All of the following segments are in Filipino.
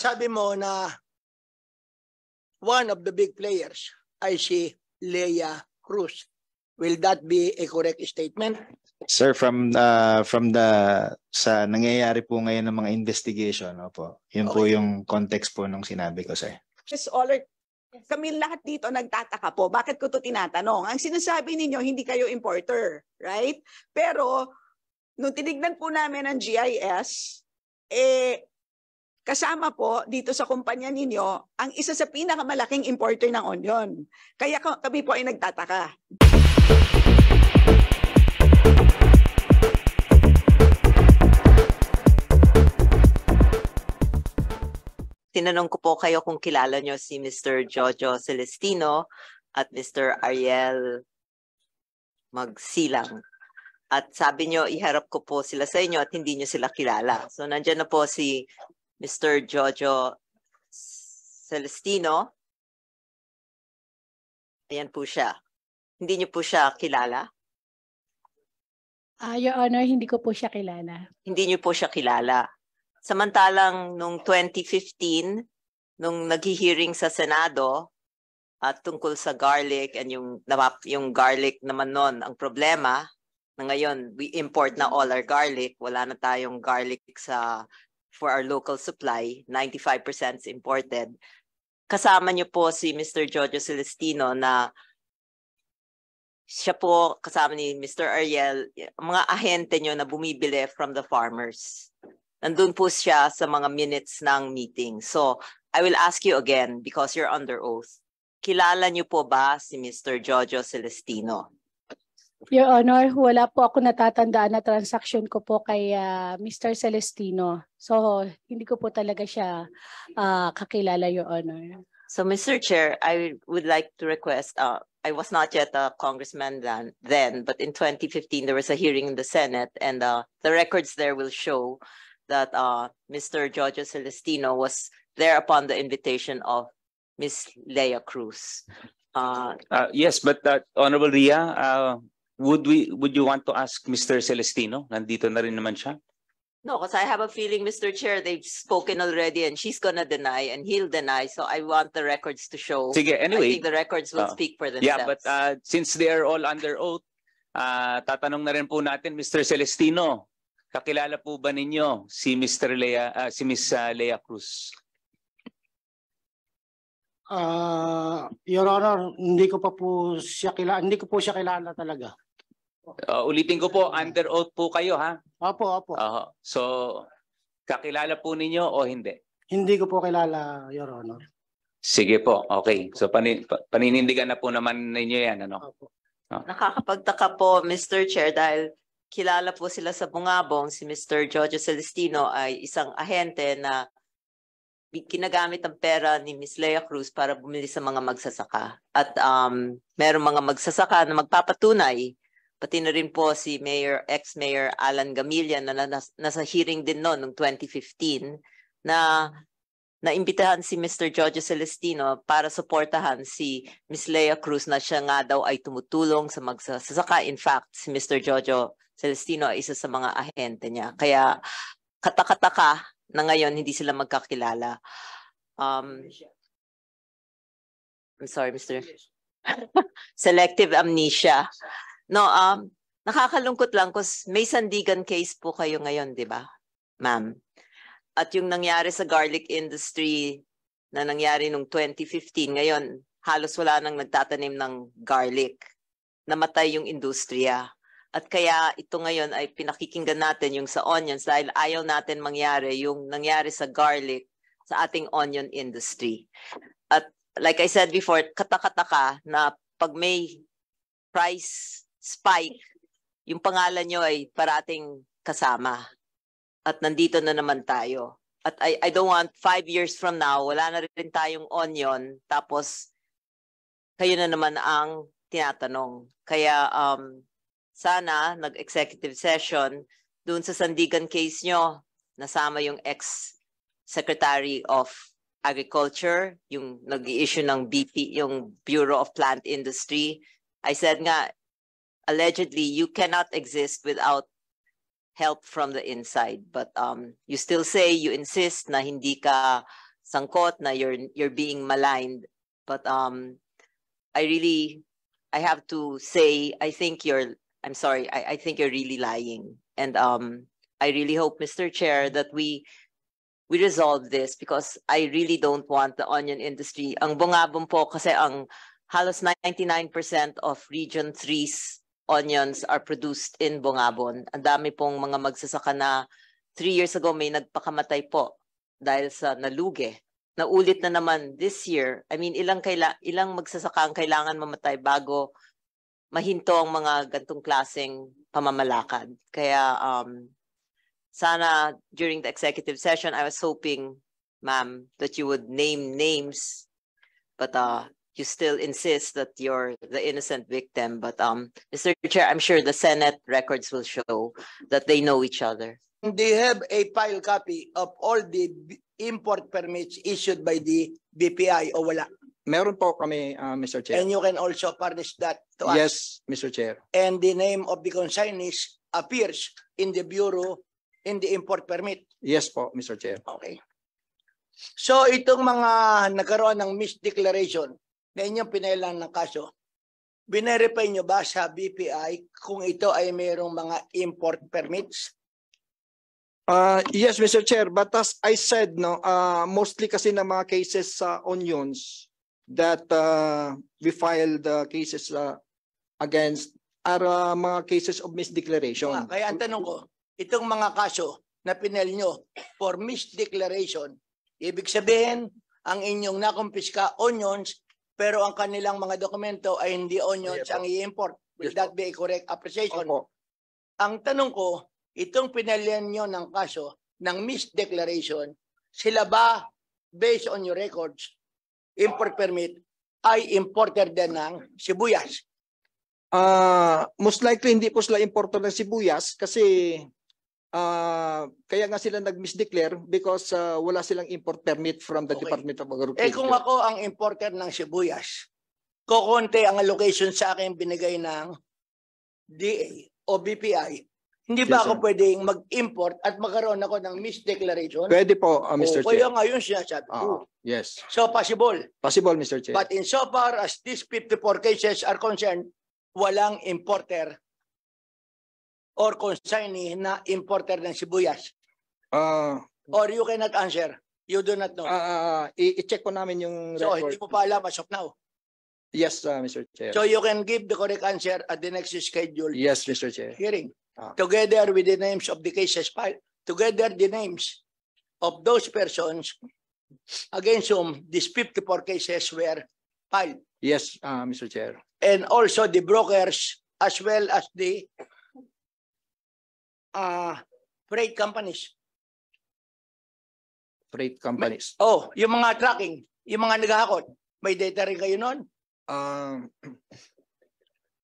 sabi mo na one of the big players ay si Leia Cruz. Will that be a correct statement? Sir, sa nangyayari po ngayon ng mga investigation, opo. Yun po yung context po nung sinabi ko, sir. Just all kami lahat dito nagtataka po. Bakit ko to tinatanong? Ang sinasabi ninyo, hindi kayo importer, right? Pero, nung tinignan po namin ang GIS, kasama po dito sa kumpanya ninyo, ang isa sa pinakamalaking importer ng onion. Kaya kami po ay nagtataka. Tinanong ko po kayo kung kilala nyo si Mr. Jojo Celestino at Mr. Ariel Magsilang. At sabi nyo, iharap ko po sila sa inyo at hindi nyo sila kilala. So nandyan na po si Mr. Jojo Celestino. Ayan po siya. Hindi nyo po siya kilala? Your Honor, hindi ko po siya kilala. Hindi nyo po siya kilala. Samantalang nung 2015, nung naghi-hearing sa Senado at tungkol sa garlic and yung garlic naman nun, ang problema na ngayon we import na all our garlic, wala na tayong garlic for our local supply, 95% is imported. Kasama niyo po si Mr. Jojo Celestino na siya po kasama ni Mr. Ariel, mga ahente niyo na bumibili from the farmers. Nandun po siya sa mga minutes ng meeting. So, I will ask you again because you're under oath. Kilala niyo po ba si Mr. Jojo Celestino? Your Honor, wala po ako natatandaan na transaction ko po kay Mr. Celestino. So, hindi ko po talaga siya kakilala, Your Honor. So, Mr. Chair, I would like to request, I was not yet a congressman then, but in 2015, there was a hearing in the Senate and the records there will show that Mr. Jojo Celestino was there upon the invitation of Ms. Leia Cruz. Yes, but Honorable Ria, would you want to ask Mr. Celestino? Nandito na rin naman siya. No, because I have a feeling, Mr. Chair, they've spoken already and she's gonna deny and he'll deny. So I want the records to show. Sige, anyway. I think the records will speak for themselves. Yeah, but since they are all under oath, tatanong na rin po natin, Mr. Celestino, kakilala po ba ninyo si Miss Leia Cruz? Your Honor, hindi ko po siya kilala talaga. Ulitin ko po, under oath po kayo, ha? Opo. So, kakilala po ninyo o hindi? Hindi ko po kilala, Your Honor. Sige po, okay. So, paninindigan na po naman ninyo yan, ano? Opo. Nakakapagtaka po, Mr. Chair, dahil kilala po sila sa bungabong, si Mr. Jojo Celestino ay isang ahente na ginagamit ang pera ni Ms. Leia Cruz para bumili sa mga magsasaka. At merong mga magsasaka na magpapatunay, pati na rin po si ex-Mayor Alan Gamillan na nasa hearing din noong 2015 na naimbitahan si Mr. Jojo Celestino para suportahan si Ms. Leia Cruz na siya nga daw ay tumutulong sa magsasaka. In fact, si Mr. Jojo Celestino ay isa sa mga ahente niya. Kaya katakataka na ngayon hindi sila magkakilala. I'm sorry, Mr. Selective amnesia. No, nakakalungkot lang kasi may sandigan case po kayo ngayon, di ba, ma'am? At yung nangyari sa garlic industry na nangyari nung 2015, ngayon halos wala nang nagtatanim ng garlic. Namatay yung industriya. At kaya ito ngayon ay pinakikinggan natin yung sa onions dahil ayaw natin mangyari yung nangyari sa garlic sa ating onion industry. At like I said before, katakataka na pag may price spike, yung pangalan nyo ay parating kasama. At nandito na naman tayo. At I don't want 5 years from now, wala na rin tayong onion, tapos kayo na naman ang tinatanong. Kaya sana nag-executive session, dun sa sandigan case nyo, nasama yung ex-Secretary of Agriculture, yung nag-i-issue ng BP, yung Bureau of Plant Industry. I said nga, allegedly, you cannot exist without help from the inside. But you still say, you insist na hindi ka sangkot, na you're being maligned. But I have to say, I think I'm sorry, I think you're really lying. And I really hope, Mr. Chair, that we resolve this, because I really don't want the onion industry. Ang bungabong po kasi ang halos 99% of Region 3's onions are produced in Bungabon. Ang dami pong mga magsasaka na 3 years ago may nagpakamatay po dahil sa naluge. Naulit na naman this year. I mean, ilang magsasaka ang kailangan mamatay bago mahinto ang mga gantong klaseng pamamalakad. Kaya sana during the executive session, I was hoping, ma'am, that you would name names, but you still insist that you're the innocent victim. But Mr. Chair, I'm sure the Senate records will show that they know each other. They have a file copy of all the import permits issued by the BPI o wala? Meron po kami, Mr. Chair. And you can also furnish that to us. Yes, Mr. Chair. And the name of the consignees appears in the bureau in the import permit. Yes po, Mr. Chair. Okay. So itong mga nagkaroon ng misdeclaration na inyong pinailan ng kaso, binerify nyo ba sa BPI kung ito ay mayroong mga import permits? Yes, Mr. Chair. But as I said, no, mostly kasi na mga cases sa onions that we filed cases against are mga cases of misdeclaration. Kaya ang tanong ko, itong mga kaso na pinail nyo for misdeclaration, ibig sabihin, ang inyong nakumpiska onions, pero ang kanilang mga dokumento ay hindi onions ang i-import. Will that be a correct appreciation? Opo. Ang tanong ko, itong pinalian nyo ng kaso ng misdeclaration, sila ba, based on your records, import permit, ay importer din ng sibuyas? Most likely hindi po sila importer ng sibuyas kasi kaya nga sila nag-misdeclare because wala silang import permit from the Department of Agriculture. Kung ako ang importer ng sibuyas, kukunti ang allocation sa akin binigay ng DA o BPI, hindi ba ako pwedeng mag-import at magkaroon ako ng misdeclaration? Pwede po, Mr. Chair. Kaya ngayon sinasabi ko. Yes. So possible. Possible, Mr. Chair. But insofar as these 54 cases are concerned, walang importer or consignee na importer ng sibuyas. Or you cannot answer. You do not know. I-check po namin yung So record. hindi mo pa alam as of now. Yes, Mr. Chair. So you can give the correct answer at the next scheduled Yes, Mr. Chair. hearing. Together with the names of the cases filed, together the names of those persons against whom these 54 cases were filed. Yes, Mr. Chair. And also the brokers as well as the freight companies. Freight companies. Oh, yung mga tracking, yung mga naghahakot, may data rin kayo nun?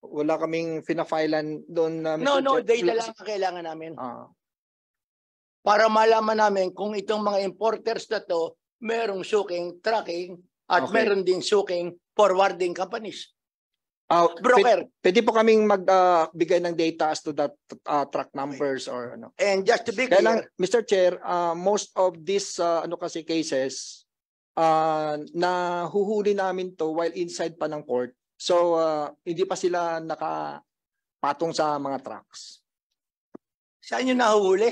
Wala kaming pinafilan doon na No, data lang ang kailangan namin. Para malaman namin kung itong mga importers na to, merong suking tracking at meron din suking forwarding companies. Broker. Pwede po kaming magbigay ng data as to that truck numbers or ano. And just to be Kaya clear, lang, Mr. Chair, most of these kasi cases na huhuli namin to while inside pa ng court. So hindi pa sila nakapatong sa mga trucks. saan nyo nahuhuli?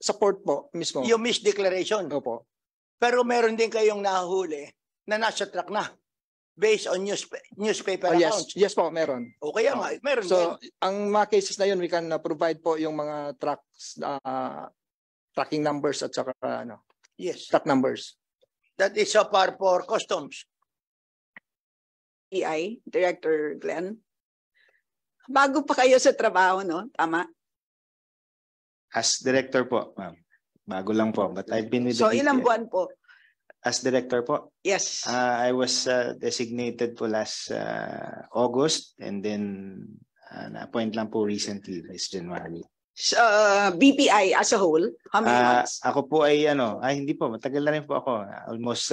Sa port po mismo. Yung misdeclaration. Opo. Pero meron din kayong nahuhuli na nasa truck na based on newspaper accounts. Yes po, meron. O kaya nga, meron So, din. ang mga cases na yun, we can provide po yung mga trucks, tracking numbers at saka Yes. truck numbers. That is so far for customs. EI, Director Glenn. Bago pa kayo sa trabaho, no? Tama? As director po, ma'am. Bago lang po. But I've been with So, the ilang DTI. buwan po? As director po, Yes. I was designated po last August and then na-appoint lang po recently this January. BPI as a whole, how many months? Ako po ay hindi po, matagal na rin po ako. Almost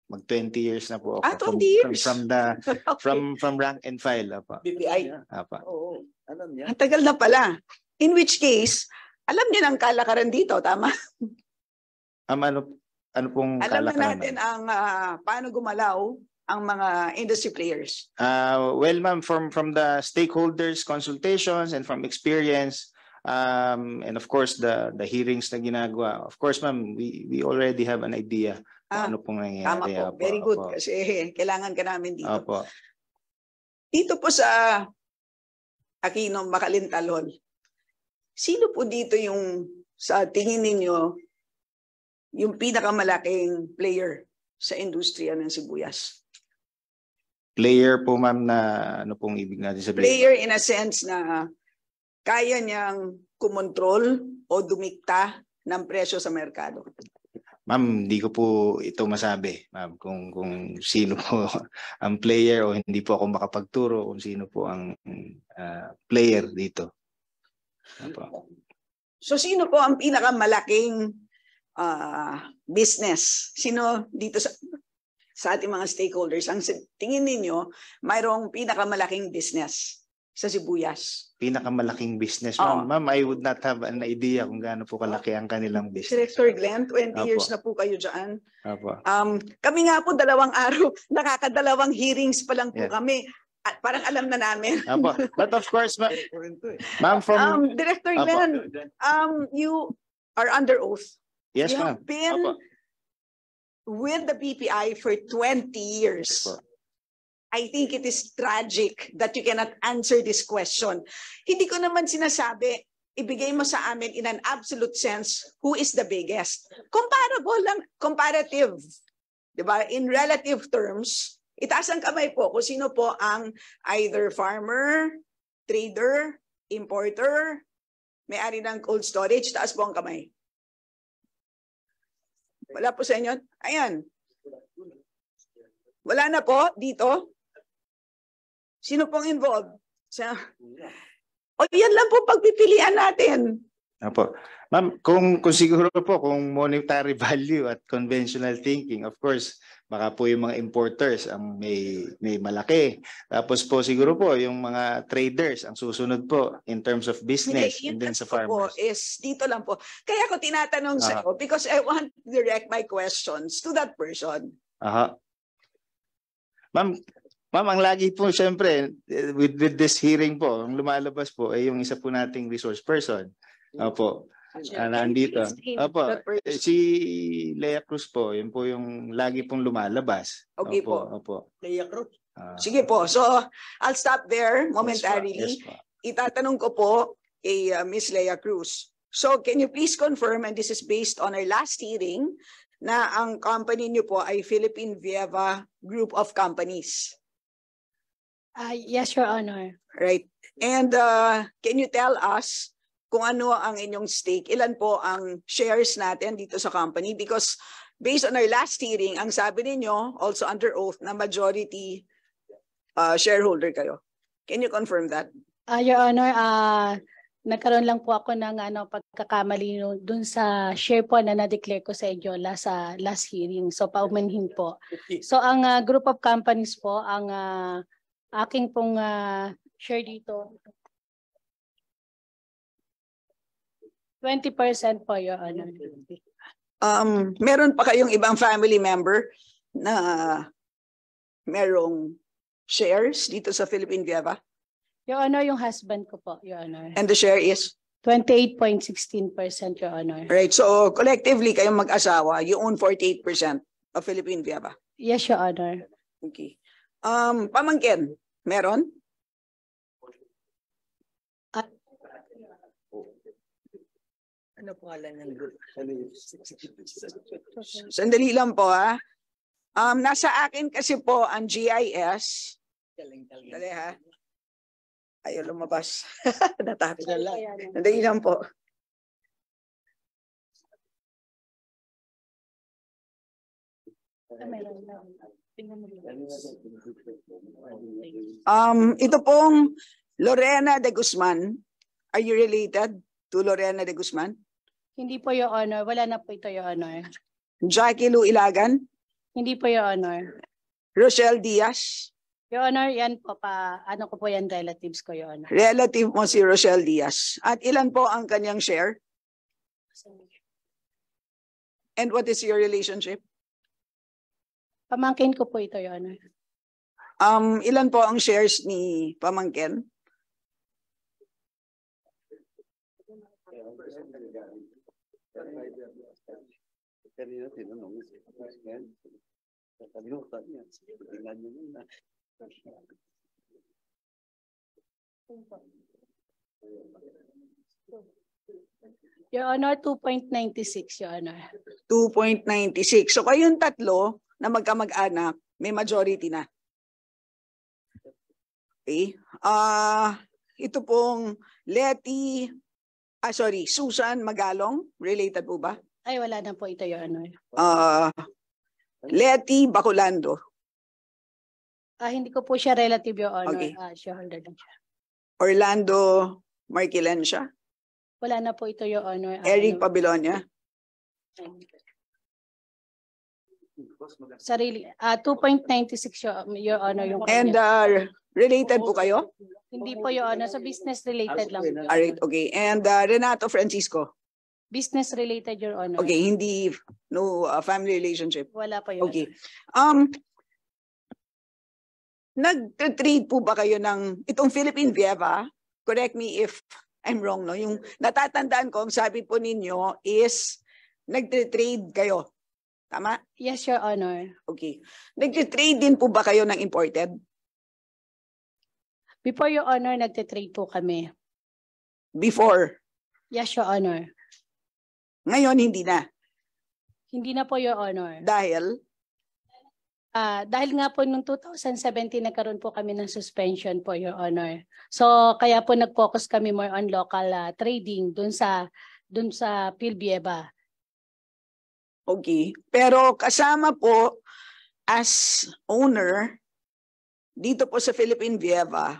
mag 20 years na po ako. 20 years? From rank and file po. BPI. Apa. Oo. Alam niya. Ang tagal na pala. In which case, alam niyo ng kalakaran dito, tama? ano pong Alam na kalakaran? natin ang paano gumalaw ang mga industry players. Well, ma'am, from the stakeholders consultations and from experience, and of course the hearings na ginagawa, of course, ma'am, we already have an idea kung ano pong Tama nangyayari. po. Opo, Very good opo. kasi kailangan ka namin dito. Opo. Dito po sa Aquino, Makalintalon, sino po dito yung sa tingin ninyo yung pinakamalaking player sa industriya ng sibuyas? Player po, ma'am, na ano pong ibig natin sabihin? Player in a sense na kaya niyang kumontrol o dumikta ng presyo sa merkado. Ma'am, hindi ko po ito masabi, ma'am, kung sino po ang player o hindi po ako makapagturo kung sino po ang player dito. Opo. So sino po ang pinakamalaking business? Sino dito sa ating mga stakeholders ang tingin ninyo mayroong pinakamalaking business sa sibuyas? Pinakamalaking business, Oo. ma'am. Ma'am, I would not have an idea kung gaano po kalaki ang kanilang business. Director Glenn, 20 Opo. years na po kayo dyan. Opo. Kami nga po 2 araw, nakakadalawang hearings pa lang po Yeah. kami. At parang alam na namin. Opo. But of course, ma'am, from... Director Opo. Glenn, you are under oath. Yes, You ma'am. have been Opo. with the BPI for 20 years. Opo. I think it is tragic that you cannot answer this question. Hindi ko naman sinasabi, ibigay mo sa amin in an absolute sense, who is the biggest? Comparable lang, comparative. Diba? In relative terms, itaas ang kamay po kung sino po ang either farmer, trader, importer, may-ari ng cold storage, taas po ang kamay. Wala po sa inyo? Ayan. Wala na po dito. Sino pong involved? O yan lang po pagpipilian natin. Opo. Ma'am, kung siguro po, kung monetary value at conventional thinking, of course, baka po yung mga importers ang may malaki. Tapos po siguro po yung mga traders ang susunod po in terms of business and then sa farmers. Po is dito lang po. Kaya ako tinatanong sa iyo because I want to direct my questions to that person. Aha. Ma'am, ang lagi po siyempre with this hearing po, ang lumalabas po ay yung isa po nating resource person. Opo. Nandito. Opo. Si Lea Cruz po, yun po yung lagi pong lumalabas. Okay Opo, po. Opo. Lea Cruz. Sige po. So, I'll stop there momentarily. Yes po. Itatanong ko po kay Ms. Lea Cruz. So, can you please confirm, and this is based on our last hearing, na ang company niyo po ay Philippine Vieva Group of Companies? Yes, Your Honor. Right. And can you tell us kung ano ang inyong stake? Ilan po ang shares natin dito sa company? Because based on our last hearing, ang sabi ninyo, also under oath, na majority shareholder kayo. Can you confirm that? Your Honor, nagkaroon lang po ako ng pagkakamali dun sa share po na na-declare ko sa inyo last hearing. So paumanhin po. So ang group of companies po, ang aking pong share dito, 20% po, Your Honor. Meron pa kayong ibang family member na merong shares dito sa Philippine Vieva? Your Honor, yung husband ko po, Your Honor. And the share is? 28.16%, Your Honor. Right. So collectively, kayong mag-asawa, you own 48% of Philippine Vieva? Yes, Your Honor. Okay. Pamangkin, meron? Ano pangalan ng group? Sandali lang po ha. Nasa akin kasi po ang GIS. Dali ha. Ayaw lumabas. Natakot. Sandali lang po. Ito pong Lorena de Guzman. Are you related to Lorena de Guzman? Hindi po, Your Honor. Wala na po ito, Your Honor. Jackie Lu Ilagan? Hindi po, Your Honor. Rochelle Diaz? Your Honor, yan po ano ko po yan, relatives ko, Your Honor. Relative mo si Rochelle Diaz. At ilan po ang kanyang share? And what is your relationship? Pamangkin ko po ito, Your Honor. Ilan po ang shares ni pamangkin? Your Honor, 2.96, Your Honor. 2.96. So kayong tatlo na magkamag-anak, may majority na. Okay. Ito pong Susan Magalong, related po ba? Ay, wala na po ito, Your Honor. Letty Bacolando, Hindi ko po siya relative, Your Honor. Okay. Shareholder lang siya. Orlando Marquilencia, Wala na po ito, Your Honor. Eric Pabilonia, Sarili. 2.96, Your Honor. Yung and kanya. related po kayo? Hindi po, Your Honor. So business related lang. Your Alright, Honor. okay. And Renato Francisco. Business related, Your Honor. Okay, hindi, no family relationship. Wala po, Your Okay. Honor. Nag-trade po ba kayo ng itong Philippine Vieva? Correct me if I'm wrong, no? Yung natatandaan ko, ang sabi po ninyo is nag-trade kayo. Tama? Yes, Your Honor. Okay. Nag-trade din po ba kayo ng imported? Before, Your Honor, nagtitrade po kami. Before. Yes, Your Honor. Ngayon, hindi na. Hindi na po, Your Honor. Dahil, Dahil nga po noong 2017 nagkaroon po kami ng suspension po, Your Honor. So kaya po nag-focus kami more on local trading dun sa PhilVieva. okay. Pero kasama po as owner dito po sa Philippine Vieva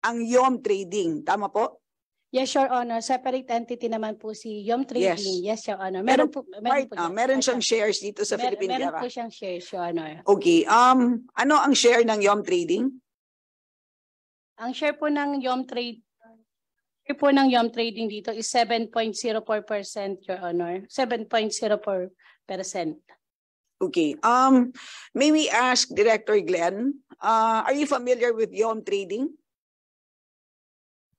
ang Yom Trading. Tama po? Yes, Your Honor. Separate entity naman po si Yom Trading. Yes, Your Honor. Pero Meron siyang shares dito sa Philippine Meron Vieva. po siyang shares, Your Honor. Okay. Ano ang share ng Yom Trading? Ang share po ng Yom Trading dito is 7.04%, Your Honor. 7.04%. Okay. May we ask Director Glenn, are you familiar with Yom Trading?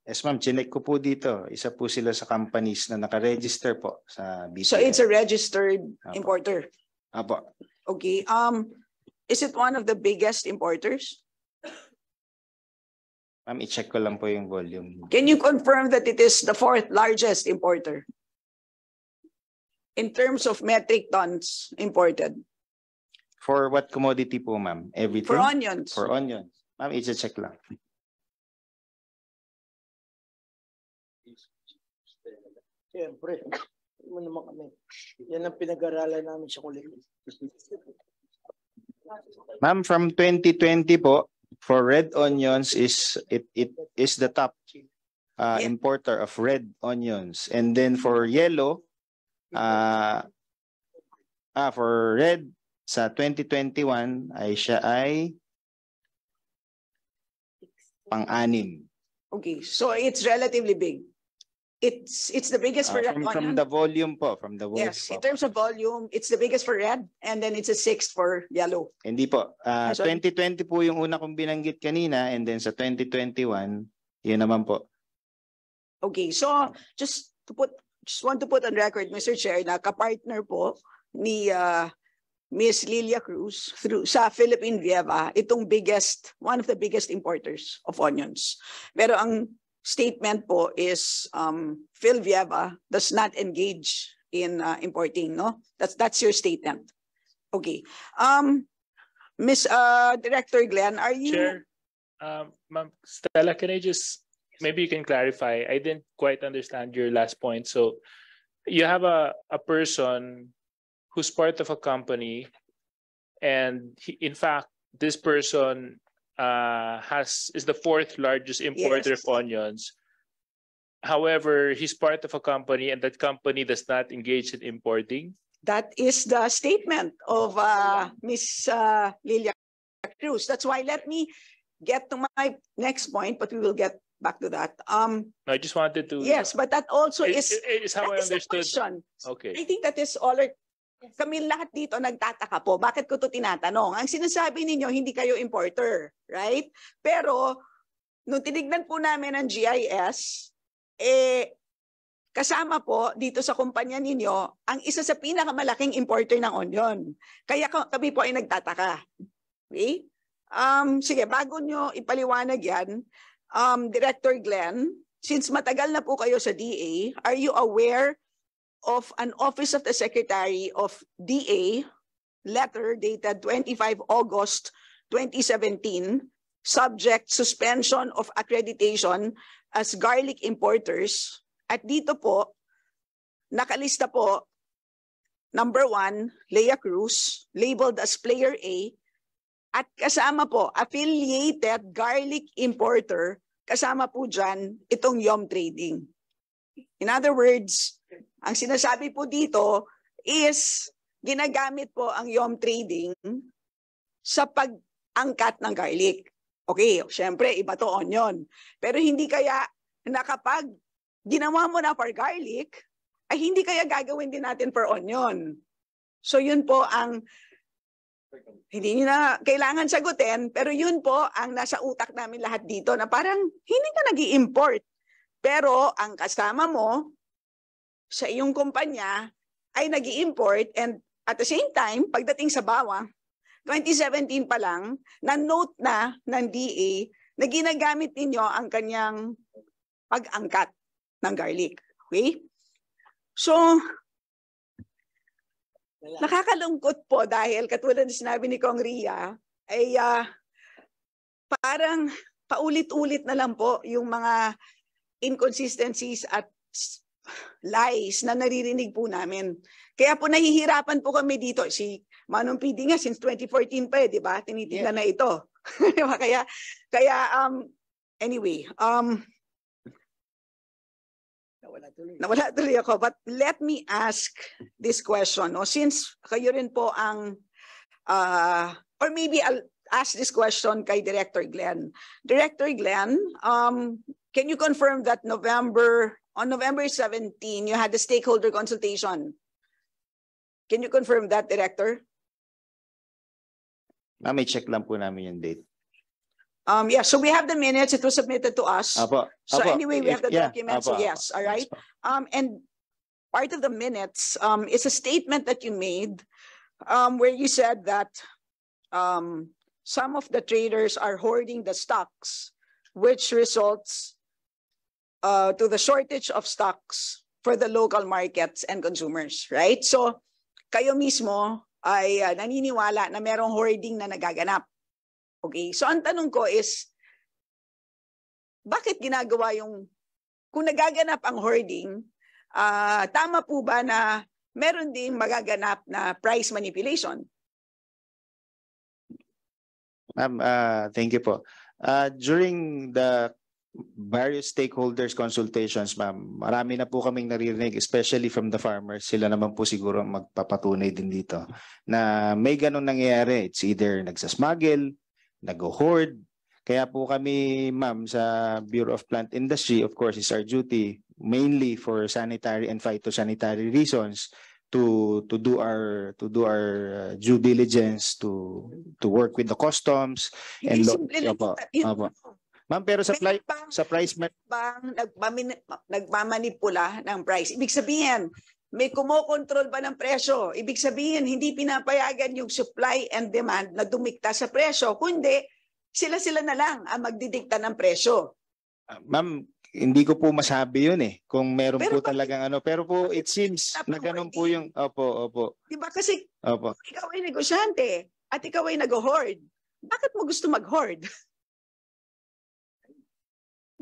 Yes, ma'am. Chinek ko po dito. Isa po sila sa companies na nakaregister po sa BPI. So it's a registered Apo. importer. Apo. Okay. Is it one of the biggest importers? Ma'am, i-check ko lang po yung volume. Can you confirm that it is the fourth largest importer in terms of metric tons imported For what commodity po, ma'am? Everything? for onions? For onions. Ma'am, i-check lang. Siyempre, mo naman kami. Yan ang pinag-aralan namin sa kulit. Ma'am, from 2020 po, for red onions it is the top importer of red onions. And then for yellow, for red sa 2021 ay siya ay pang-anim. Okay, so it's relatively big. It's the biggest for red From onion. the volume po, from the volume. Yes, in po. terms of volume, it's the biggest for red and then it's a sixth for yellow. Hindi po. Sorry. 2020 po yung una kong binanggit kanina, and then sa 2021, yun naman po. Okay, so just want to put on record, Mr. Chair, na kapartner po ni Miss Lilia Cruz through sa Philippine Vieva, itong one of the biggest importers of onions. Pero ang statement po is PhilVieva does not engage in importing, no? That's your statement. Okay. Miss Director Glenn, are you? Chair, Ma'am Stella, can I just, maybe you can clarify. I didn't quite understand your last point. So you have a person who's part of a company, and in fact, this person is the fourth largest importer Yes. of onions. However, he's part of a company, and that company does not engage in importing. That is the statement of Miss Lilia Cruz. That's why let me get to my next point, but we will get back to that. I just wanted to. Yes, but that also It- is it is how that I is the understood. question. Okay. I think that is all. Kami lahat dito nagtataka po. Bakit ko to tinatanong? Ang sinasabi ninyo, hindi kayo importer, right? Pero, nung tinignan po namin ang GIS, kasama po dito sa kumpanya ninyo, ang isa sa pinakamalaking importer ng onion. Kaya kami po ay nagtataka. Okay? Sige, bago nyo ipaliwanag yan, Director Glenn, since matagal na po kayo sa DA, are you aware of an Office of the Secretary of DA letter dated 25 August 2017, subject suspension of accreditation as garlic importers? At dito po, nakalista po, number 1, Leia Cruz, labeled as Player A, at kasama po, affiliated garlic importer, kasama po dyan itong Yom Trading. In other words, ang sinasabi po dito is ginagamit po ang Yom Trading sa pag-angkat ng garlic. Okay, syempre iba to onion. Pero hindi kaya na kapag ginawa mo na for garlic, ay hindi kaya gagawin din natin for onion. So yun po ang hindi nyo na kailangan sagutin, pero yun po ang nasa utak namin lahat dito na parang hindi ka nag-i-import. Pero ang kasama mo sa iyong kumpanya ay nag-i-import, and at the same time, pagdating sa bawang, 2017 pa lang, na-note na ng DA na ginagamit ninyo ang kanyang pag-angkat ng garlic. Okay? So, nakakalungkot po dahil katulad na sinabi ni Kong Ria, ay parang paulit-ulit na lang po yung mga inconsistencies at lies na naririnig po namin. Kaya po nahihirapan po kami dito. Si Manong PD nga since 2014 pa di ba? Tinitingnan na ito. Anyway, nawala tuloy ako. But let me ask this question. No? Since kayo rin po ang, or maybe I'll ask this question kay Director Glenn. Director Glenn, can you confirm that on November 17, you had the stakeholder consultation? Can you confirm that, Director? May check lang po namin yung date. Yeah, so we have the minutes. It was submitted to us. Apo. So anyway, we have the Yeah, documents. So apo, yes, apo. all right. And part of the minutes is a statement that you made where you said that some of the traders are hoarding the stocks, which results to the shortage of stocks for the local markets and consumers, right? So kayo mismo ay naniniwala na merong hoarding na nagaganap. Okay, so ang tanong ko is, bakit ginagawa kung nagaganap ang hoarding, tama po ba na meron ding magaganap na price manipulation? Ma'am, thank you po. During the various stakeholders consultations, ma'am, marami na po kaming naririnig, especially from the farmers. Sila naman po siguro magpapatunay din dito na may ganun nangyayari. It's either nagsasmuggle, nag-hoard. Kaya po kami, ma'am, sa Bureau of Plant Industry, of course, is our duty mainly for sanitary and phytosanitary reasons to do our due diligence, to work with the customs and Ma'am, pero sa price bang nagmamanipula ng price? Ibig sabihin, may kumokontrol ba ng presyo? Ibig sabihin, hindi pinapayagan yung supply and demand na dumikta sa presyo, kundi sila na lang ang magdidikta ng presyo. Ma'am, hindi ko po masabi yun kung meron Pero po talagang pero po it seems na ganun po yung opo. Diba kasi Opo. ikaw ay negosyante at ikaw ay nag-hoard. Bakit mo gusto mag-hoard?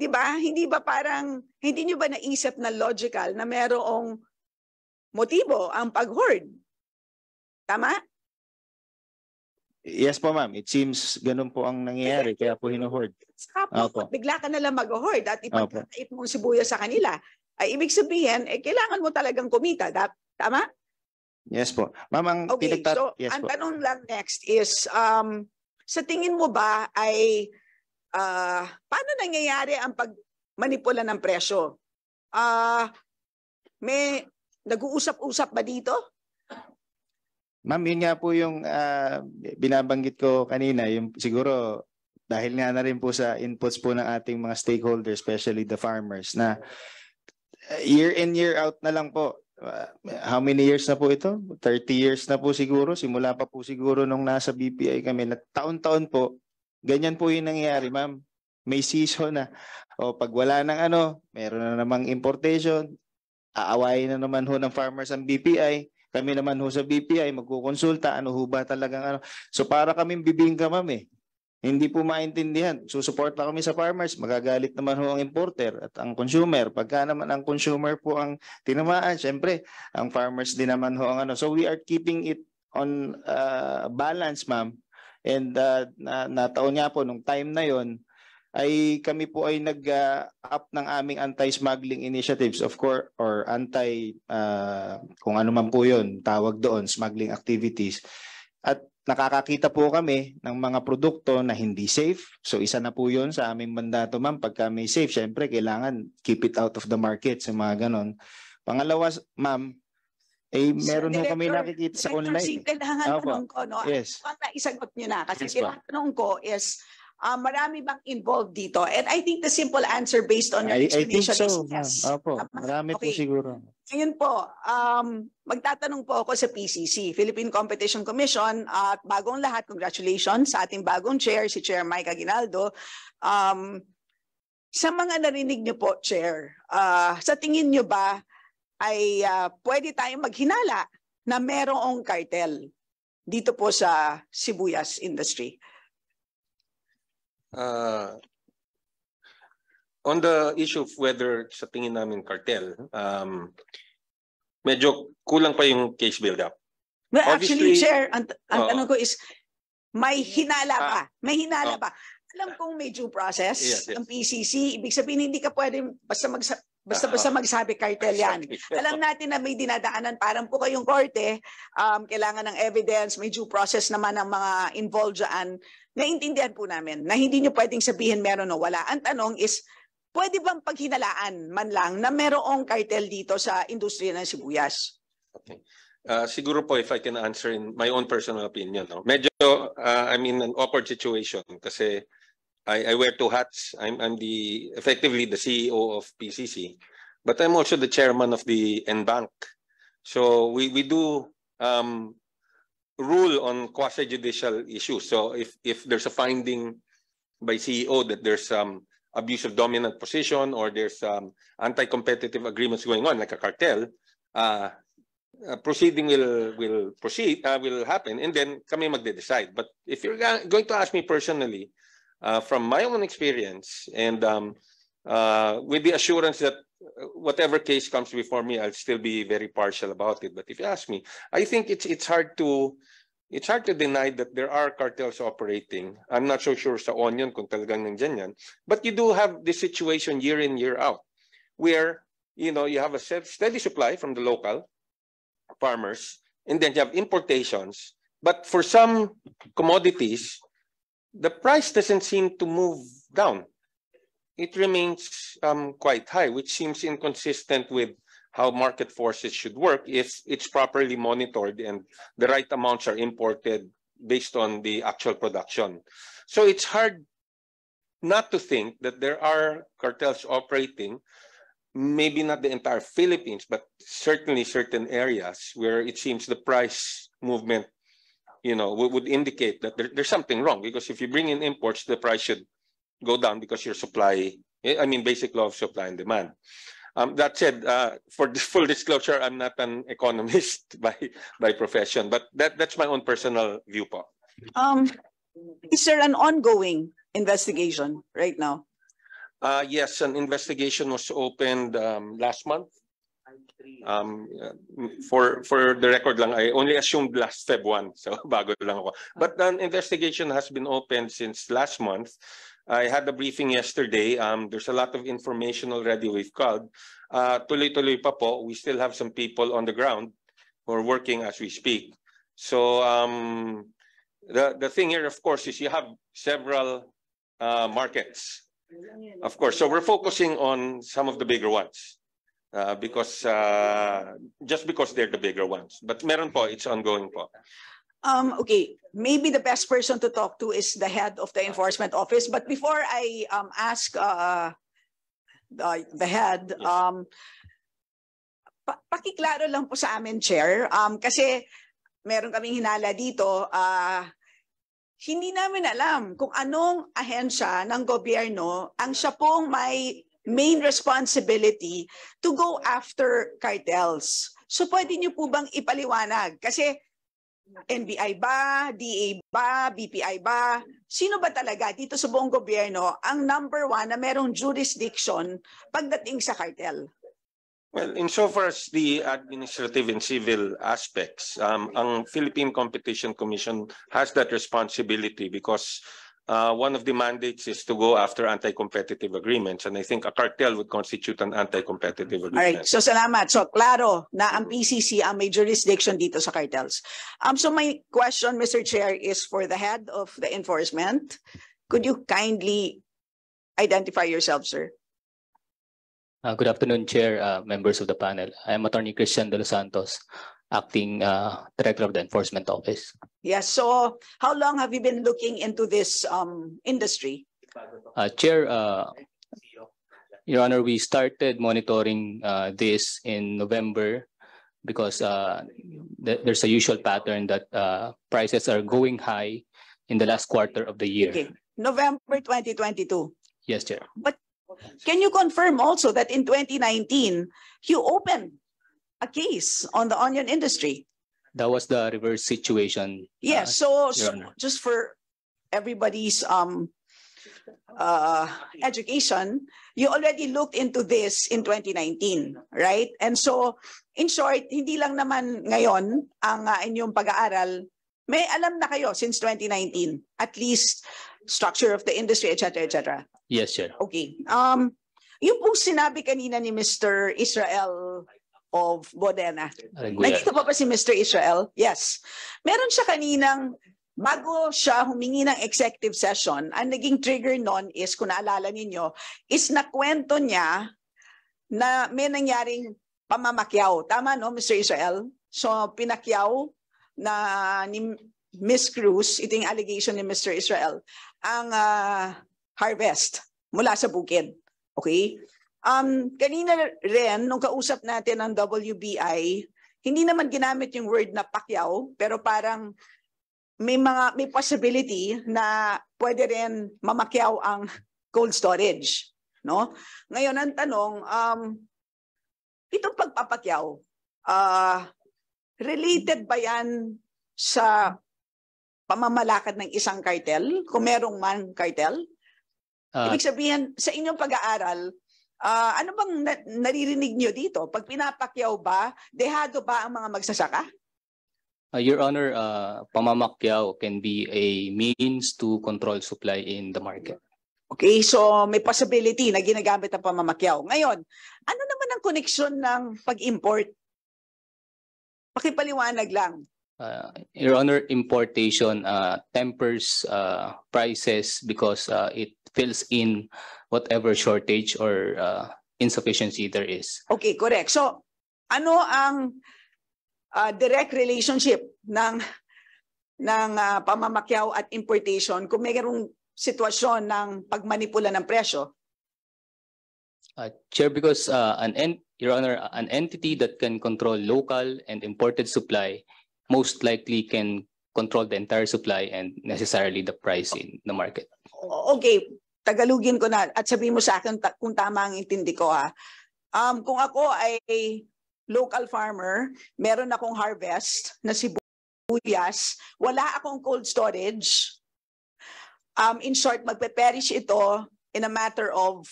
Diba? Hindi ba parang, hindi nyo ba naisip na logical na merong motibo ang pag-hoard? Tama? Yes po, ma'am. It seems ganun po ang nangyayari kaya po hino-hoard. Opo. Bigla ka na lang mag-hoard at ipagkakait mo sibuyas sa kanila. Ay ibig sabihin, kailangan mo talagang kumita. Tama? Yes po. Ma'am, ang Okay, so yes ang po. tanong lang next is, sa tingin mo ba ay paano nangyayari ang pagmanipula ng presyo? May nag-uusap-usap ba dito? Ma'am, yun nga po yung binabanggit ko kanina, yung siguro dahil nga na rin po sa inputs po ng ating mga stakeholders, especially the farmers, na year in, year out na lang po. How many years na po ito? 30 years na po siguro. Simula pa po siguro nung nasa BPI kami. Na taon-taon po, ganyan po yung nangyayari, ma'am. May season na. O pag wala ng ano, meron na namang importation. Aawayin na naman ho ng farmers ang BPI. Kami naman ho sa BPI, magkukonsulta, ano ho ba talagang ano. So para kaming bibingka, ma'am eh. Hindi po maintindihan. Susuporta kami sa farmers, magagalit naman ho ang importer at ang consumer. Pagka naman ang consumer po ang tinamaan, syempre, ang farmers din naman ho ang ano. So we are keeping it on balance, ma'am. And nataon nga po, nung time na yon ay kami po ay nag-up ng aming anti-smuggling initiatives, of course, or anti, kung ano man po yun, tawag doon, smuggling activities. At nakakakita po kami ng mga produkto na hindi safe. So isa na po yun sa aming mandato, ma'am. Pagka may safe, syempre, kailangan keep it out of the market, sa mga ganon. Pangalawa, ma'am, meron ho kami nakikita sa online. Kailangan tanong ko, no? Yes. Baka isagot nyo na. Kasi Yes, tinatanong ko is, marami bang involved dito? And I think the simple answer based on your I think explanation so, is yes. ma'am. Opo, marami po Okay. siguro. Ngayon po, magtatanong po ako sa PCC, Philippine Competition Commission, at bagong lahat, congratulations sa ating bagong chair, si Chair Mike Aguinaldo. Sa mga narinig niyo po, Chair, sa tingin niyo ba ay pwede tayong maghinala na merong cartel dito po sa sibuyas industry? On the issue of whether sa tingin namin cartel, medyo kulang pa yung case build-up. Well, actually, Obviously, Chair, ang tanong ko is, may hinala ba? May hinala ba? Alam kong may due process Yes, yes. ng PCC. Ibig sabihin, hindi ka pwede basta magsabi cartel yan. Alam natin na may dinadaanan, parang po kayong korte, kailangan ng evidence, may due process naman ng mga involved dyan. Naintindihan po namin na hindi nyo pwedeng sabihin meron o wala. Ang tanong is, pwede bang paghinalaan man lang na merong cartel dito sa industriya ng sibuyas? Okay. Siguro po, if I can answer in my own personal opinion, no? Medyo I'm in an awkward situation kasi I wear two hats. I'm effectively the CEO of PCC, but I'm also the chairman of the NBank. So we do rule on quasi-judicial issues. So if there's a finding by CEO that there's some abuse of dominant position or there's anti-competitive agreements going on, like a cartel, proceeding will happen, and then kami magde-decide. But if you're going to ask me personally, from my own experience and with the assurance that whatever case comes before me, I'll still be very partial about it. But if you ask me, I think it's hard to deny that there are cartels operating. I'm not so sure sa onion kung talagang nandyan yan. But you do have this situation year in, year out, where you have a steady supply from the local farmers, and then you have importations. But for some commodities, the price doesn't seem to move down. It remains quite high, which seems inconsistent with how market forces should work if it's properly monitored and the right amounts are imported based on the actual production. So it's hard not to think that there are cartels operating, maybe not the entire Philippines, but certainly certain areas where it seems the price movement would indicate that there's something wrong, because if you bring in imports, the price should go down because your supply, basic law of supply and demand. That said, for full disclosure, I'm not an economist by profession, but that's my own personal view po. Is there an ongoing investigation right now? Yes, an investigation was opened last month. For the record lang, I only assumed last Feb 1, so bago lang ako. But an investigation has been opened since last month. I had a briefing yesterday. There's a lot of information already we've called. Tuloy-tuloy pa po. We still have some people on the ground who are working as we speak. So the thing here, of course, is you have several markets. Of course, so we're focusing on some of the bigger ones. because just because they're the bigger ones. But meron po, it's ongoing po. Okay, maybe the best person to talk to is the head of the enforcement office. But before I ask the head, pakiklaro lang po sa amin, Chair, kasi meron kaming hinala dito, hindi namin alam kung anong ahensya ng gobyerno ang siya pong may main responsibility to go after cartels. So pwede niyo po bang ipaliwanag? Kasi NBI ba, DA ba, BPI ba, sino ba talaga dito sa buong gobyerno ang number one na merong jurisdiction pagdating sa cartel? Well, insofar as the administrative and civil aspects, ang Philippine Competition Commission has that responsibility because one of the mandates is to go after anti-competitive agreements, and I think a cartel would constitute an anti-competitive agreement. All right, so salamat. So klaro na ang PCC ang may jurisdiction dito sa cartels. So my question, Mr. Chair, is for the head of the enforcement. Could you kindly identify yourself, sir? Good afternoon, Chair, members of the panel. I am Attorney Christian De Los Santos, Acting Director of the Enforcement Office. Yes, so how long have you been looking into this industry? Chair, Your Honor, we started monitoring this in November because there's a usual pattern that prices are going high in the last quarter of the year. Okay, November 2022. Yes, Chair. But can you confirm also that in 2019, you opened a case on the onion industry? That was the reverse situation. Yes, so Your Honor. just for everybody's education, you already looked into this in 2019, right? And so, in short, hindi lang naman ngayon ang inyong pag-aaral, may alam na kayo since 2019, at least structure of the industry, etc., etc. Yes, Chair. Okay. Yung pong sinabi kanina ni Mr. Israel of Bodena. Nandito pa si Mr. Israel? Yes. Meron siya kaninang, bago siya humingi ng executive session, ang naging trigger nun is, kung naalala ninyo, is nakwento niya na may nangyaring pamamakyaw. Tama, no, Mr. Israel? So, pinakyaw na ni Miss Cruz, ito yung allegation ni Mr. Israel, ang harvest mula sa bukid. Okay? Kanina rin, nung kausap natin ng WBI, hindi naman ginamit yung word na pakyaw, pero parang may possibility na pwede rin mamakyaw ang cold storage. No? Ngayon, ang tanong, itong pagpapakyaw, related ba yan sa pamamalakad ng isang cartel, kung merong man cartel? Ibig sabihin, sa inyong pag-aaral, ano bang naririnig nyo dito? Pag pinapakyaw ba, dehado ba ang mga magsasaka? Your Honor, pamamakyaw can be a means to control supply in the market. Okay, so may possibility na ginagamit ang pamamakyaw. Ngayon, ano naman ang koneksyon ng pag-import? Pakipaliwanag lang. Your Honor, importation tempers prices because it fills in whatever shortage or insufficiency there is. Okay, correct. So, ano ang direct relationship ng pamamakyaw at importation kung mayroong sitwasyon ng pagmanipula ng presyo? Chair, because Your Honor, an entity that can control local and imported supply most likely can control the entire supply and necessarily the price in the market. Okay, Tagalugin ko na at sabihin mo sa akin kung tama ang intindi ko ha. Kung ako ay local farmer, meron akong harvest na sibuyas, wala akong cold storage. In short, magpe-perish ito in a matter of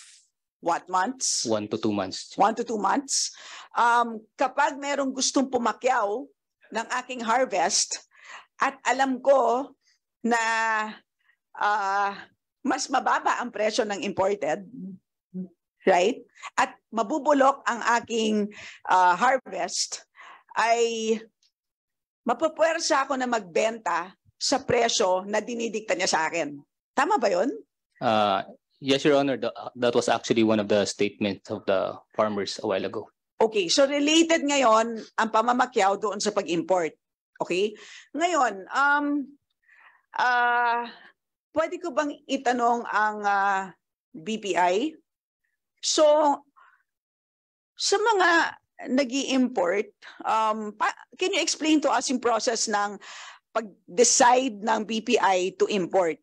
what months? 1 to 2 months. 1 to 2 months. Kapag merong gustong pumakyaw ng aking harvest at alam ko na mas mababa ang presyo ng imported, right? At mabubulok ang aking harvest, ay mapapwersa ako na magbenta sa presyo na dinidikta niya sa akin. Tama ba yun? Yes, Your Honor, that was actually one of the statements of the farmers a while ago. Okay, so related ngayon ang pamamakyaw doon sa pag-import. Okay? Ngayon, pwede ko bang itanong ang BPI? So, sa mga nag-i-import, can you explain to us yung process ng pag-decide ng BPI to import?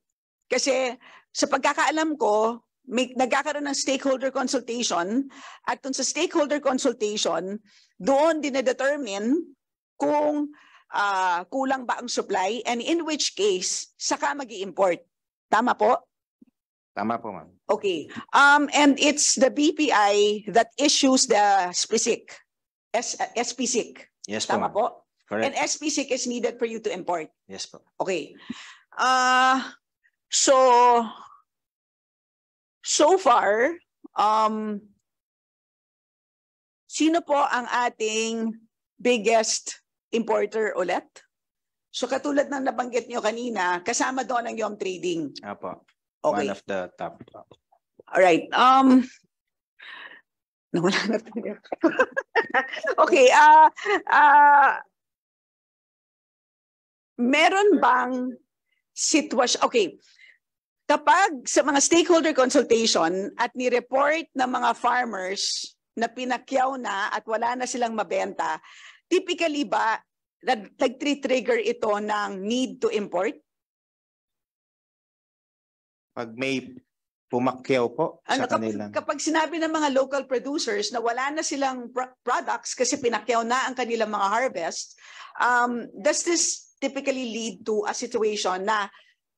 Kasi sa pagkakaalam ko, nagkakaroon ng stakeholder consultation at dun sa stakeholder consultation, doon dinedetermine kung kulang ba ang supply and in which case, saka mag-i-import. Tama po? Tama po, ma'am. Okay. And it's the BPI that issues the SPSIC. SPSIC. Yes po, Tama ma'am. po? Correct. And SPSIC is needed for you to import. Yes po. Okay. So far, sino po ang ating biggest importer ulit? So katulad ng nabanggit nyo kanina, kasama doon ang Yom Trading. Apo. Okay. One of the top. All right. Nawala na tayo. Okay. Meron bang sitwasyon? Okay. Kapag sa mga stakeholder consultation at ni-report ng mga farmers na pinakyaw na at wala na silang mabenta, typically ba nag-trigger ito ng need to import? Pag may pumakyaw po sa kanilang. Kapag sinabi ng mga local producers na wala na silang products kasi pinakyaw na ang kanilang mga harvest, does this typically lead to a situation na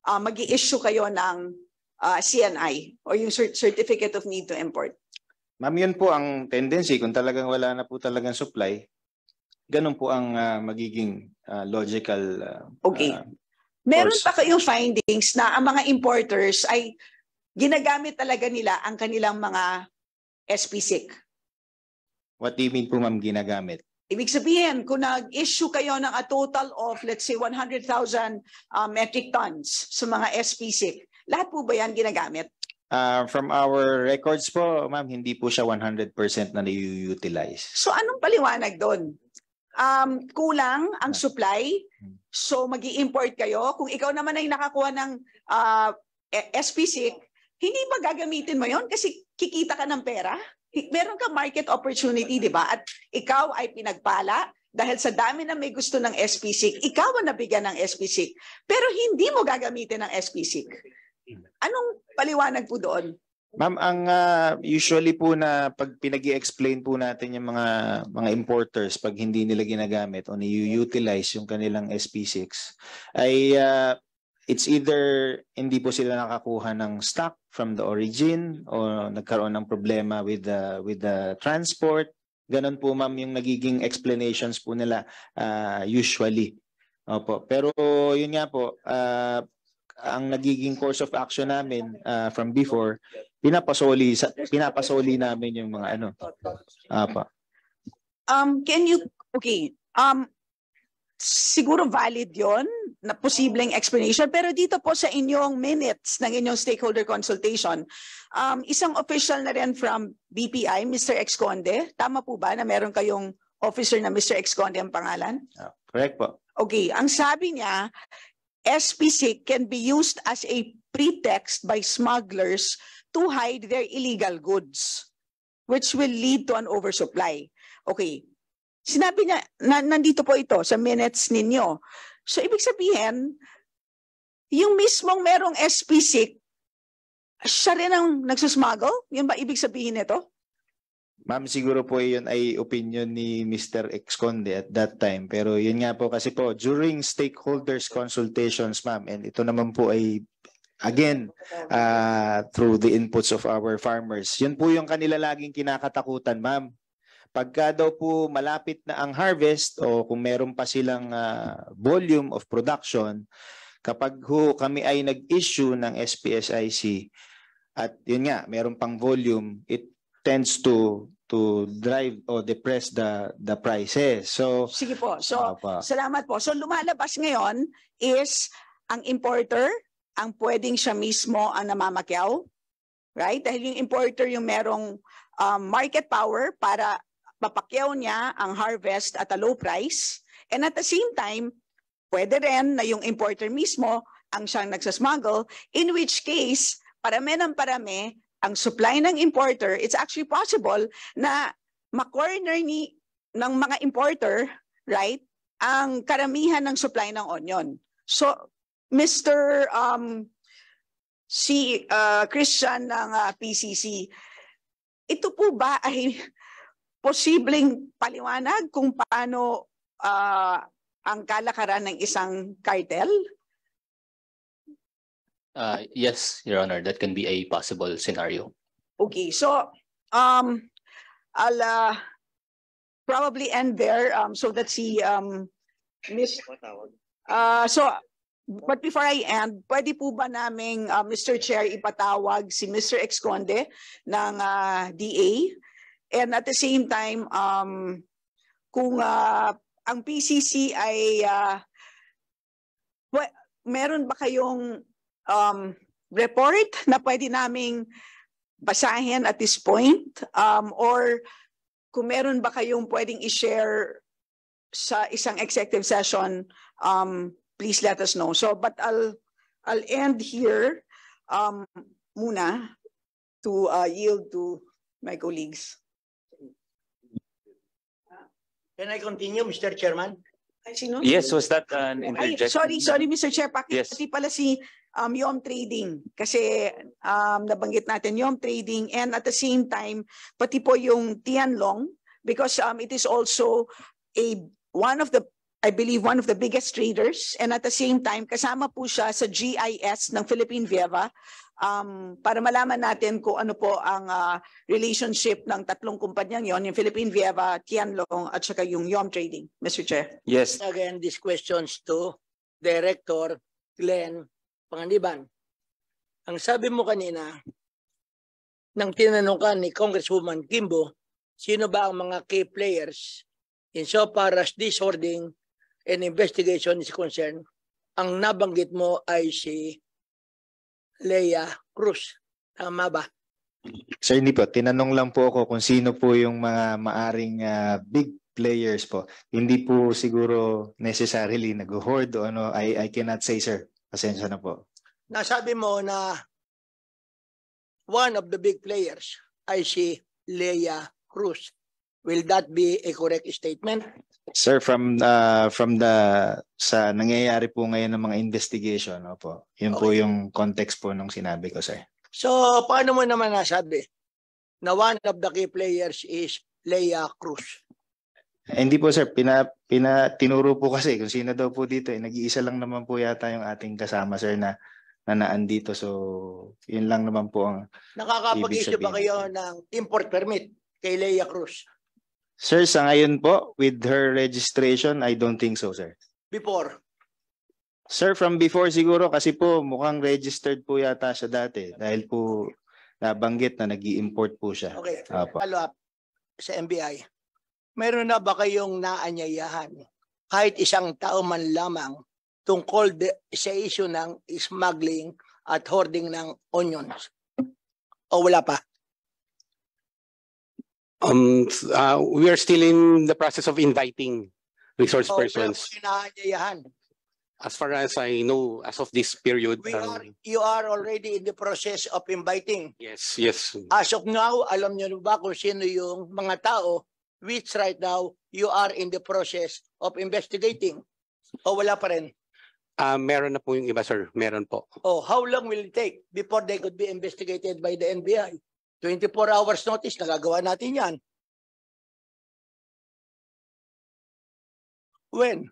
mag-i-issue kayo ng CNI or yung Certificate of Need to Import? Ma'am, yun po ang tendency. Kung talagang wala na po talagang supply, ganun po ang magiging logical. Okay. Meron pa kayong findings na ang mga importers ay ginagamit talaga nila ang kanilang mga SPSIC? What do you mean po, ma'am, ginagamit? Ibig sabihin, kung nag-issue kayo ng a total of, let's say, 100,000 metric tons sa mga SPSIC, lahat po ba yan ginagamit? From our records po, ma'am, hindi po siya 100% na na-utilize. So anong paliwanag doon? Kulang ang supply, so mag-i-import kayo. Kung ikaw naman ay nakakuha ng SPSIC, hindi ba gagamitin mo yon kasi kikita ka ng pera? Meron kang market opportunity, di ba? At ikaw ay pinagpala dahil sa dami na may gusto ng SPSIC, ikaw ang nabigyan ng SPSIC, pero hindi mo gagamitin ng SPSIC. Anong paliwanag po doon? Ma'am, ang usually po na pag pinag-i-explain po natin yung mga importers pag hindi nila ginagamit o ni-utilize yung kanilang SP6 ay it's either hindi po sila nakakuha ng stock from the origin o nagkaroon ng problema with the transport. Ganon po, ma'am, yung nagiging explanations po nila usually. Opo. Pero yun nga po, ang nagiging course of action namin from before, pinapasoli namin yung mga ano. Apa. Siguro valid yon na posibleng explanation, pero dito po sa inyong minutes ng inyong stakeholder consultation, isang official na rin from BPI, Mr. Exconde, tama po ba na meron kayong officer na Mr. Exconde ang pangalan? Correct po. Okay, ang sabi niya, SPSIC can be used as a pretext by smugglers to hide their illegal goods, which will lead to an oversupply. Okay. Sinabi niya, nandito po ito sa minutes ninyo. So, ibig sabihin, yung mismong merong SPSIC, siya rin ang nagsusmuggle? Yun ba ibig sabihin nito? Ma'am, siguro po yun ay opinion ni Mr. Exconde at that time. Pero yun nga po kasi po, during stakeholders consultations, ma'am, and ito naman po ay again, through the inputs of our farmers. Yun po yung kanila laging kinakatakutan, ma'am. Pagka daw po malapit na ang harvest o kung meron pa silang volume of production, kapag kami ay nag-issue ng SPSIC at yun nga, meron pang volume, it tends to drive or depress the prices. So, sige po. So, salamat po. So, lumalabas ngayon is ang importer, ang pwedeng siya mismo ang namamakyaw, right? Dahil yung importer yung merong market power para papakyaw niya ang harvest at a low price. And at the same time, pwede rin na yung importer mismo ang siyang nagsasmuggle, in which case, parami ng parami, ang supply ng importer, it's actually possible na ma-corner ng mga importer, right, ang karamihan ng supply ng onion. So, Mr. Christian ng PCC, ito po ba ay posibleng paliwanag kung paano ang kalakaran ng isang cartel? Yes, Your Honor, that can be a possible scenario. Okay, so I'll probably end there so that si Miss but before I end, pwede po ba naming Mr. Chair ipatawag si Mr. Exconde ng DA, and at the same time kung ang PCC ay meron ba kayong report na pwede naming basahin at this point, or kung meron ba kayong pwedeng i-share sa isang executive session, please let us know. So, but I'll end here muna to yield to my colleagues. Can I continue, Mr. Chairman? Yes, was that an interjection? Sorry, Mr. Chair, Yes. pati pala si Yom Trading, kasi nabanggit natin Yom Trading, and at the same time pati po yung Tianlong, because it is also I believe one of the biggest traders, and at the same time kasama po siya sa GIS ng Philippine Vieva, para malaman natin kung ano po ang relationship ng tatlong kumpanyang yon, yung Philippine Vieva, Tianlong at saka yung Yom Trading, Mr. Chair. Yes. Again, these questions to Director Glenn Panganiban. Ang sabi mo kanina, nang tinanong ka ni Congresswoman Kimbo, sino ba ang mga key players insofar as this hoarding and investigation is concerned, ang nabanggit mo ay si Leia Cruz. Tama ba? Sir, hindi po. Tinanong lang po ako kung sino po yung mga maaring big players po. Hindi po siguro necessarily nag-hoard o ano. I cannot say, sir. Pasensya na po. Nasabi mo na one of the big players ay si Leia Cruz. Will that be a correct statement? Sir, sa nangyayari po ngayon ng mga investigation, opo. Yun po yung context po nung sinabi ko, sir. So, paano mo naman nasabi na one of the key players is Leia Cruz? Hindi po, sir. Tinuro po kasi kung sino daw po dito. Nag-iisa lang naman po yata yung ating kasama, sir, na naandito. So, yun lang naman po ang Nakakapag-issue ba kayo ng import permit kay Leia Cruz? Sir, sa ngayon po, with her registration, I don't think so, sir. Before? Sir, from before siguro kasi po mukhang registered po yata siya dati dahil po nabanggit na nag-i-import po siya. Okay, follow up sa NBI. Meron na ba kayong naanyayahan kahit isang tao man lamang tungkol sa issue ng smuggling at hoarding ng onions? O wala pa? We are still in the process of inviting resource persons. As far as I know, as of this period, You are already in the process of inviting. yes. As of now, alam niyo ba kung sino yung mga tao which right now you are in the process of investigating? O wala pa rin? Meron na po yung iba, sir. Meron po. Oh, how long will it take before they could be investigated by the NBI? 24 hours notice, nagagawa natin yan. When?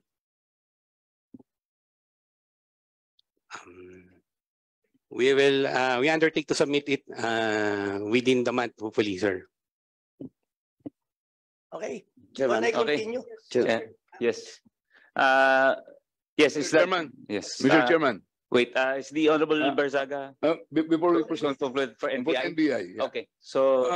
We undertake to submit it within the month, hopefully, sir. Okay. Chairman, Can I continue? Yes. Yes, is that? Chairman. Yes. Mr. Chairman. Wait, is the Honorable Barzaga Before we proceed for NBI? NBI. Yeah. Okay, so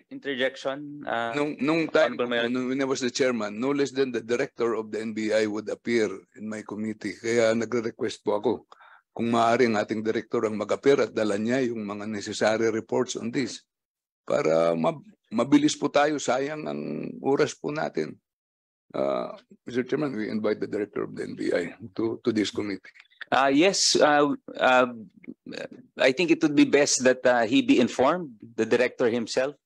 interjection. Nung time, Honorable Mayor. when I was the chairman, no less than the director of the NBI would appear in my committee. Kaya nagre-request po ako kung maaari ang ating director ang mag-appear at dala niya yung mga necessary reports on this para mabilis po tayo, sayang ang oras po natin. Mr. Chairman, we invite the Director of the NBI to this committee. Yes, I think it would be best that he be informed, the director himself,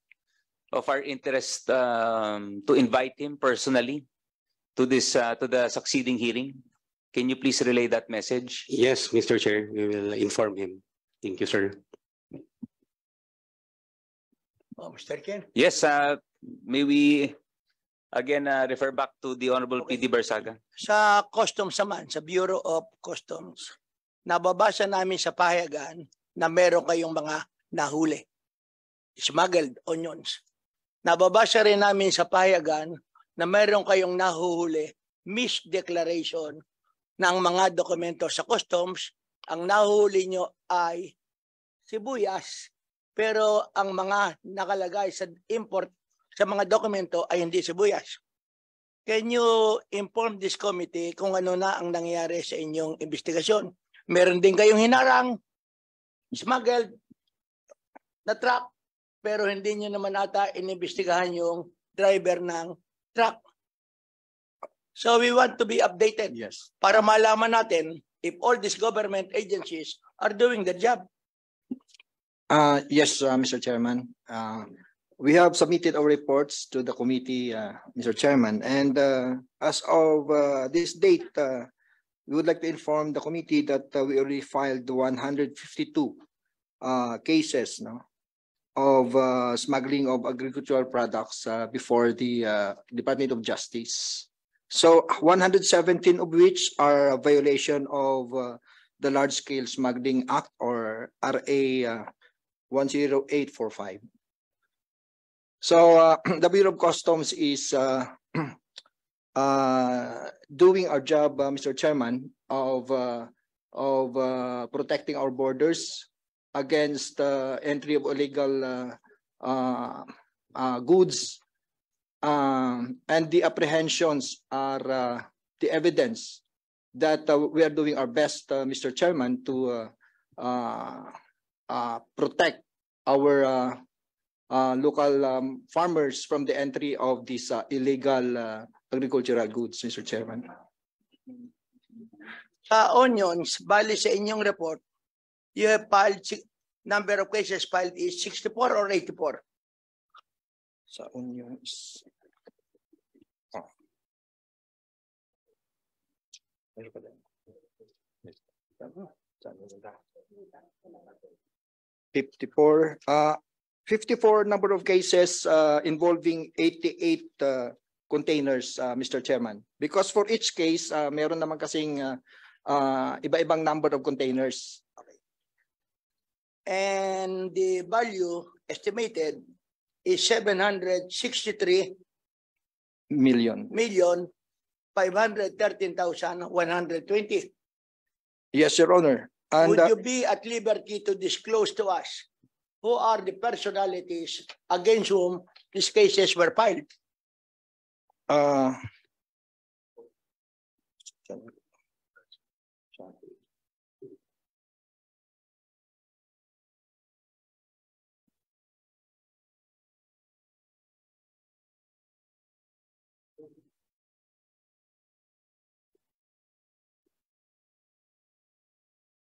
of our interest to invite him personally to this to the succeeding hearing. Can you please relay that message? Yes, Mr. Chair, we will inform him. Thank you, sir. Mr. Ken? Yes, may we again refer back to the Honorable PD Barsaga. Sa Customs naman, sa Bureau of Customs, nababasa namin sa pahayagan na meron kayong mga nahuli. Smuggled onions. Nababasa rin namin sa pahayagan na meron kayong nahuhuli misdeclaration ng mga dokumento sa Customs. Ang nahuli nyo ay sibuyas, pero ang mga nakalagay sa import sa mga dokumento ay hindi sibuyas. Can you inform this committee kung ano na ang nangyayari sa inyong investigasyon? Meron din kayong hinarang, smuggled na truck, pero hindi nyo naman ata inimbestigahan yung driver ng truck. So we want to be updated. Yes. Para malaman natin if all these government agencies are doing their job. Yes, Mr. Chairman. We have submitted our reports to the committee, Mr. Chairman, and as of this date, we would like to inform the committee that we already filed 152 cases of smuggling of agricultural products before the Department of Justice. So 117 of which are a violation of the Large-Scale Smuggling Act, or RA 10845. So the Bureau of Customs is doing our job, Mr. Chairman, of protecting our borders against entry of illegal goods, and the apprehensions are the evidence that we are doing our best, Mr. Chairman, to protect our local farmers from the entry of these illegal agricultural goods, Mr. Chairman. Sa onions, bali sa inyong report, you have filed, number of cases filed is 64 or 84? Sa onions. 54 number of cases involving 88 containers, Mr. Chairman. Because for each case, meron naman kasing iba-ibang number of containers. And the value estimated is 763 million. 513,120. Yes, Your Honor. And would you be at liberty to disclose to us who are the personalities against whom these cases were filed?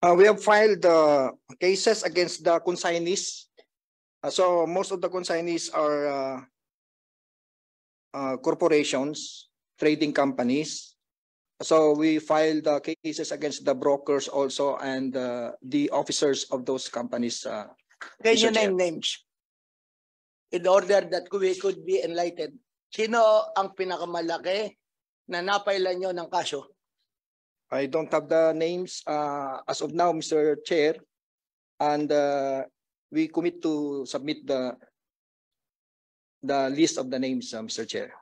We have filed cases against the consignees. So most of the consignees are corporations, trading companies. So we filed cases against the brokers also, and the officers of those companies. Can you name names in order that we could be enlightened? Sino ang pinakamalaki na napailan nyo ng kaso? I don't have the names as of now, Mr. Chair, and we commit to submit the list of the names, Mr. Chair.